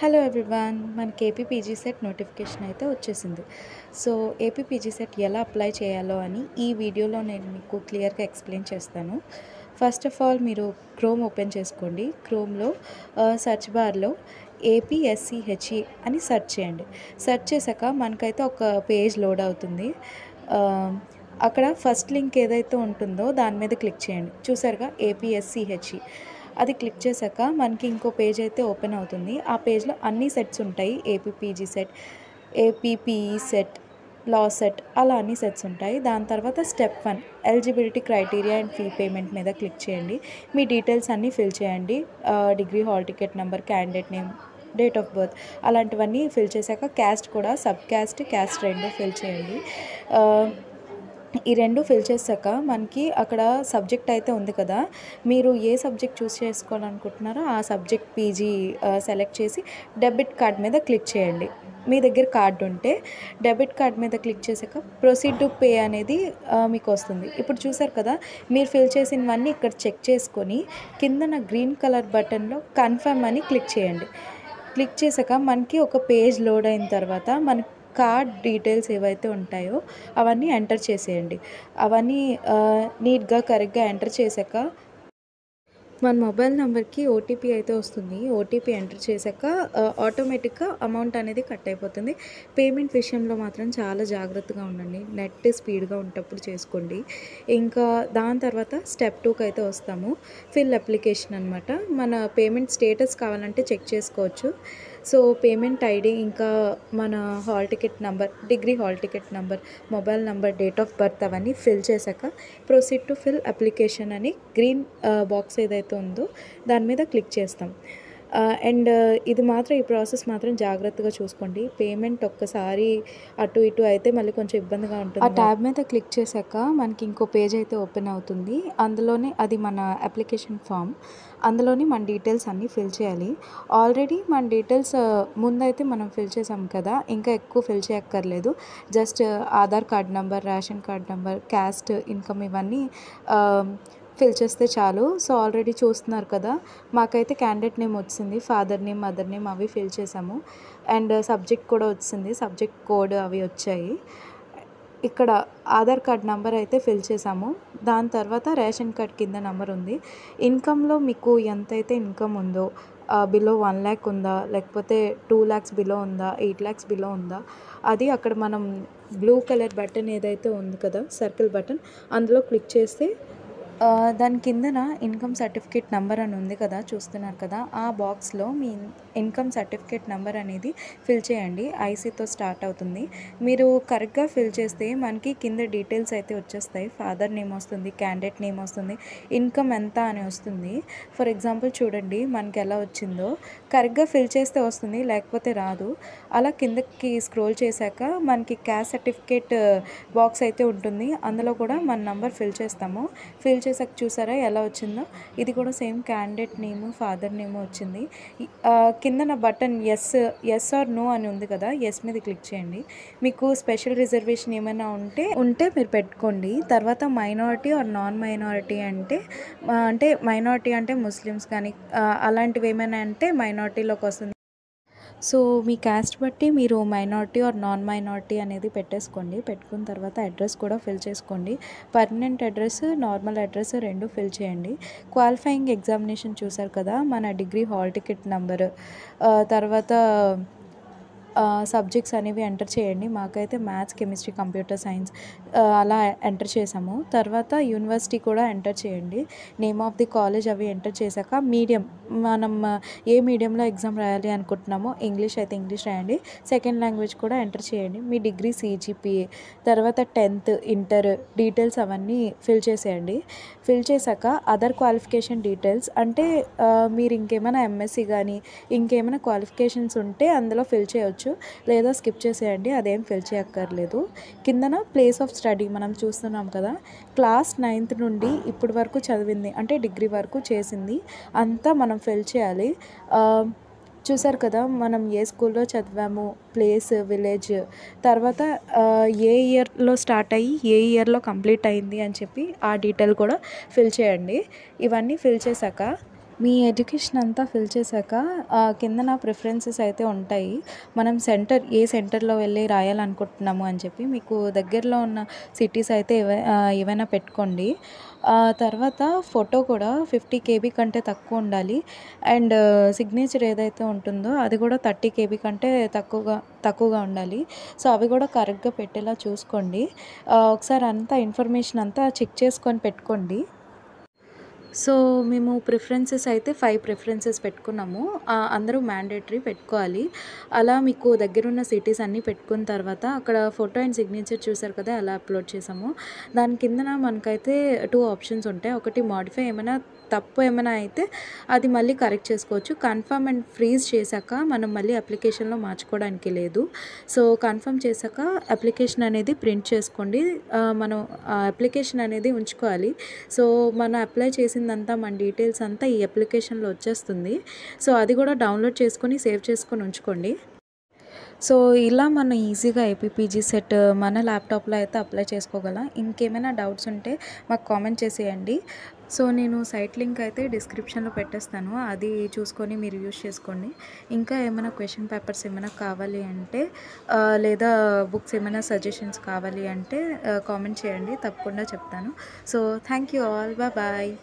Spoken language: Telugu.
హలో ఎవ్రీవన్, మనకి ఏపీపీజీ సెట్ నోటిఫికేషన్ అయితే వచ్చేసింది. సో ఏపీపీజీ సెట్ ఎలా అప్లై చేయాలో అని ఈ వీడియోలో నేను మీకు క్లియర్గా ఎక్స్ప్లెయిన్ చేస్తాను. ఫస్ట్ ఆఫ్ ఆల్ మీరు క్రోమ్ ఓపెన్ చేసుకోండి. క్రోమ్లో సెర్చ్ బార్లో ఏపీఎస్సిహెచ్ఈ అని సెర్చ్ చేయండి. సెర్చ్ చేశాక మనకైతే ఒక పేజ్ లోడ్ అవుతుంది. అక్కడ ఫస్ట్ లింక్ ఏదైతే ఉంటుందో దాని మీద క్లిక్ చేయండి. చూసారుగా ఏపీఎస్సిహెచ్ఈ అది క్లిక్ చేశాక మనకి ఇంకో పేజ్ అయితే ఓపెన్ అవుతుంది. ఆ పేజ్లో అన్ని సెట్స్ ఉంటాయి. APPG set, APPE set, law set, అలా అన్ని సెట్స్ ఉంటాయి. దాని తర్వాత step 1 eligibility criteria and fee payment మీద క్లిక్ చేయండి. మీ డీటెయిల్స్ అన్నీ ఫిల్ చేయండి. Degree hall ticket number, candidate name, date of birth, అలాంటివన్నీ ఫిల్ చేశాక క్యాస్ట్ కూడా సబ్ క్యాస్ట్, క్యాస్ట్ రెండు ఫిల్ చేయండి. ఈ రెండు ఫిల్ చేశాక మనకి అక్కడ సబ్జెక్ట్ అయితే ఉంది కదా, మీరు ఏ సబ్జెక్ట్ చూస్ చేసుకోవాలనుకుంటున్నారో ఆ సబ్జెక్ట్ పీజీ సెలెక్ట్ చేసి డెబిట్ కార్డ్ మీద క్లిక్ చేయండి. మీ దగ్గర కార్డు ఉంటే డెబిట్ కార్డ్ మీద క్లిక్ చేశాక ప్రొసీడ్ టు పే అనేది మీకు వస్తుంది. ఇప్పుడు చూసారు కదా, మీరు ఫిల్ చేసినవన్నీ ఇక్కడ చెక్ చేసుకొని కిందన గ్రీన్ కలర్ బటన్లో కన్ఫర్మ్ అని క్లిక్ చేయండి. క్లిక్ చేశాక మనకి ఒక పేజ్ లోడ్ అయిన తర్వాత మన కార్డ్ డీటెయిల్స్ ఏవైతే ఉంటాయో అవన్నీ ఎంటర్ చేసేయండి. అవన్నీ నీట్గా కరెక్ట్గా ఎంటర్ చేశాక మన మొబైల్ నెంబర్కి ఓటీపీ అయితే వస్తుంది. ఓటీపీ ఎంటర్ చేశాక ఆటోమేటిక్గా అమౌంట్ అనేది కట్ అయిపోతుంది. పేమెంట్ విషయంలో మాత్రం చాలా జాగ్రత్తగా ఉండండి. నెట్ స్పీడ్గా ఉంటప్పుడు చేసుకోండి. ఇంకా దాని తర్వాత స్టెప్ 2కి అయితే వస్తాము. ఫిల్ అప్లికేషన్ అనమాట. మన పేమెంట్ స్టేటస్ కావాలంటే చెక్ చేసుకోవచ్చు. సో పేమెంట్ ఐడి, ఇంకా మన hall ticket number, degree hall ticket number, mobile number, date of birth అవన్నీ ఫిల్ చేశాక ప్రొసీడ్ టు ఫిల్ అప్లికేషన్ అని గ్రీన్ బాక్స్ ఏదైతే ఉందో దాని మీద క్లిక్ చేస్తాం. అండ్ ఇది మాత్రం, ఈ ప్రాసెస్ మాత్రం జాగ్రత్తగా చూసుకోండి. పేమెంట్ ఒక్కసారి అటు ఇటు అయితే మళ్ళీ కొంచెం ఇబ్బందిగా ఉంటుంది. ఆ ట్యాబ్ మీద క్లిక్ చేశాక మనకి ఇంకో పేజ్ అయితే ఓపెన్ అవుతుంది. అందులోనే అది మన అప్లికేషన్ ఫామ్. అందులోని మన డీటెయిల్స్ అన్నీ ఫిల్ చేయాలి. ఆల్రెడీ మన డీటెయిల్స్ ముందైతే మనం ఫిల్ చేసాం కదా, ఇంకా ఎక్కువ ఫిల్ చేయక్కర్లేదు. Just Aadhaar card number, ration card number, caste, income ఇవన్నీ ఫిల్ చేస్తే చాలు. సో ఆల్రెడీ చూస్తున్నారు కదా, మాకైతే క్యాండిడేట్ నేమ్ వచ్చింది, ఫాదర్ నేమ్, మదర్ నేమ్ అవి ఫిల్ చేసాము. అండ్ సబ్జెక్ట్ కూడా వచ్చింది, సబ్జెక్ట్ కోడ్ అవి వచ్చాయి. ఇక్కడ ఆధార్ కార్డ్ నెంబర్ అయితే ఫిల్ చేసాము. దాని తర్వాత రేషన్ కార్డ్ కింద నెంబర్ ఉంది. ఇన్కంలో మీకు ఎంతైతే ఇన్కమ్ ఉందో, బిలో 1 lakh ఉందా, లేకపోతే 2 lakhs బిలో ఉందా, 8 lakhs బిలో ఉందా, అది అక్కడ మనం బ్లూ కలర్ బటన్ ఏదైతే ఉంది కదా, సర్కిల్ బటన్, అందులో క్లిక్ చేస్తే దాని కిందన ఇన్కమ్ సర్టిఫికేట్ నెంబర్ అని ఉంది కదా, చూస్తున్నారు కదా, ఆ బాక్స్లో మీ ఇన్కమ్ సర్టిఫికేట్ నెంబర్ అనేది ఫిల్ చేయండి. ఐసీతో స్టార్ట్ అవుతుంది. మీరు కరెక్ట్గా ఫిల్ చేస్తే మనకి కింద డీటెయిల్స్ అయితే వచ్చేస్తాయి. ఫాదర్ నేమ్ వస్తుంది, క్యాండిడేట్ నేమ్ వస్తుంది, ఇన్కమ్ ఎంత అని వస్తుంది. ఫర్ ఎగ్జాంపుల్ చూడండి మనకి ఎలా వచ్చిందో. కరెక్ట్గా ఫిల్ చేస్తే వస్తుంది, లేకపోతే రాదు. అలా కిందకి స్క్రోల్ చేశాక మనకి క్యాస్ట్ సర్టిఫికేట్ బాక్స్ అయితే ఉంటుంది. అందులో కూడా మన నెంబర్ ఫిల్ చేస్తాము. ఫిల్ చేసాక చూసారా ఎలా వచ్చిందో, ఇది కూడా సేమ్ క్యాండిడేట్ నేము, ఫాదర్ నేము వచ్చింది. కిందన బటన్ ఎస్ ఆర్ నో అని ఉంది కదా, ఎస్ మీద క్లిక్ చేయండి. మీకు స్పెషల్ రిజర్వేషన్ ఏమైనా ఉంటే మీరు పెట్టుకోండి. తర్వాత మైనారిటీ ఆర్ నాన్ మైనారిటీ అంటే మైనారిటీ అంటే ముస్లిమ్స్ కానీ అలాంటివి ఏమైనా అంటే మైనారిటీలోకి వస్తుంది. సో మీ క్యాస్ట్ బట్టి మీరు మైనారిటీ ఆర్ నాన్ మైనారిటీ అనేది పెట్టేసుకోండి. పెట్టుకున్న తర్వాత అడ్రస్ కూడా ఫిల్ చేసుకోండి. పర్మనెంట్ అడ్రస్, నార్మల్ అడ్రస్ రెండు ఫిల్ చేయండి. క్వాలిఫైయింగ్ ఎగ్జామినేషన్ చూసారు కదా, మన డిగ్రీ హాల్ టికెట్ నెంబర్, తర్వాత సబ్జెక్ట్స్ అనేవి ఎంటర్ చేయండి. మాకైతే మ్యాథ్స్, కెమిస్ట్రీ, కంప్యూటర్ సైన్స్ అలా ఎంటర్ చేసాము. తర్వాత యూనివర్సిటీ కూడా ఎంటర్ చేయండి. నేమ్ ఆఫ్ ది కాలేజ్ అవి ఎంటర్ చేశాక మీడియం, మనం ఏ మీడియంలో ఎగ్జామ్ రాయాలి అనుకుంటున్నామో, ఇంగ్లీష్ అయితే ఇంగ్లీష్ రాయండి. సెకండ్ లాంగ్వేజ్ కూడా ఎంటర్ చేయండి. మీ డిగ్రీ CGPA, తర్వాత 10th, ఇంటర్ డీటెయిల్స్ అవన్నీ ఫిల్ చేసేయండి. ఫిల్ చేశాక అదర్ క్వాలిఫికేషన్ డీటెయిల్స్ అంటే మీరు ఇంకేమైనా ఎంఎస్సి కానీ ఇంకేమైనా క్వాలిఫికేషన్స్ ఉంటే అందులో ఫిల్ చేయవచ్చు, లేదా స్కిప్ చేసేయండి, అదేం ఫిల్ చేయక్కర్లేదు. కిందన ప్లేస్ ఆఫ్ స్టడీ మనం చూస్తున్నాం కదా, క్లాస్ 9th నుండి ఇప్పటి వరకు చదివింది అంటే డిగ్రీ వరకు చేసింది అంతా మనం ఫిల్ చేయాలి. చూసారు కదా, మనం ఏ స్కూల్లో చదివాము, ప్లేస్, విలేజ్, తర్వాత ఏ ఇయర్లో స్టార్ట్ అయ్యి ఏ ఇయర్లో కంప్లీట్ అయింది అని చెప్పి ఆ డీటెయిల్ కూడా ఫిల్ చేయండి. ఇవన్నీ ఫిల్ చేశాక మీ ఎడ్యుకేషన్ అంతా ఫిల్ చేశాక కిందన ప్రిఫరెన్సెస్ అయితే ఉంటాయి. మనం ఏ సెంటర్‌లో వెళ్ళి రాయాలనుకుంటున్నాము అని చెప్పి మీకు దగ్గరలో ఉన్న సిటీస్ అయితే ఏవైనా పెట్టుకోండి. తర్వాత ఫోటో కూడా 50 కేబీ కంటే తక్కువ ఉండాలి. అండ్ సిగ్నేచర్ ఏదైతే ఉంటుందో అది కూడా 30 కేబీ కంటే తక్కువగా ఉండాలి. సో, అవి కూడా కరెక్ట్‌గా పెట్టేలా చూసుకోండి. ఒకసారి అంతా ఇన్ఫర్మేషన్ అంతా చెక్ చేసుకొని పెట్టుకోండి. సో, మేము ప్రిఫరెన్సెస్ అయితే 5 ప్రిఫరెన్సెస్ పెట్టుకున్నాము. అందరూ మ్యాండేటరీ పెట్టుకోవాలి. అలా మీకు దగ్గరున్న సిటీస్ అన్నీ పెట్టుకున్న తర్వాత అక్కడ ఫోటో అండ్ సిగ్నేచర్ చూసారు కదా! ఎలా అప్‌లోడ్ చేసామో. దాని కిందన మనకైతే 2 ఆప్షన్స్ ఉంటాయి. ఒకటి మోడిఫై ఏమైనా తప్పు ఏమైనా అయితే అది మళ్ళీ కరెక్ట్ చేసుకోవచ్చు. కన్ఫర్మ్ అండ్ ఫ్రీజ్ చేశాక మనం మళ్ళీ అప్లికేషన్‌లో మార్చుకోవడానికి లేదు. సో, కన్ఫర్మ్ చేశాక అప్లికేషన్ అనేది ప్రింట్ చేసుకోండి. మనం అప్లికేషన్ అనేది ఉంచుకోవాలి. సో, మనం అప్లై చేసిందంతా మన డీటెయిల్స్ అంతా ఈ అప్లికేషన్‌లో వచ్చేస్తుంది. సో, అది కూడా డౌన్‌లోడ్ చేసుకొని సేవ్ చేసుకొని ఉంచుకోండి. సో, ఇలా మనం ఈజీగా ఏపీపీజీ సెట్ మన ల్యాప్‌టాప్‌లో అయితే అప్లై చేసుకోగలం. ఇంకేమైనా డౌట్స్ ఉంటే మాకు కామెంట్ చేసేయండి. సో, నేను సైట్ లింక్ అయితే డిస్క్రిప్షన్‌లో పెట్టేస్తాను. అది చూసుకొని మీరు యూజ్ చేసుకోండి. ఇంకా ఏమైనా క్వెషన్ పేపర్స్ ఏమైనా కావాలి అంటే లేదా బుక్స్ ఏమైనా సజెషన్స్ కావాలి అంటే కామెంట్ చేయండి. తప్పకుండా చెప్తాను. So, thank you all. Bye.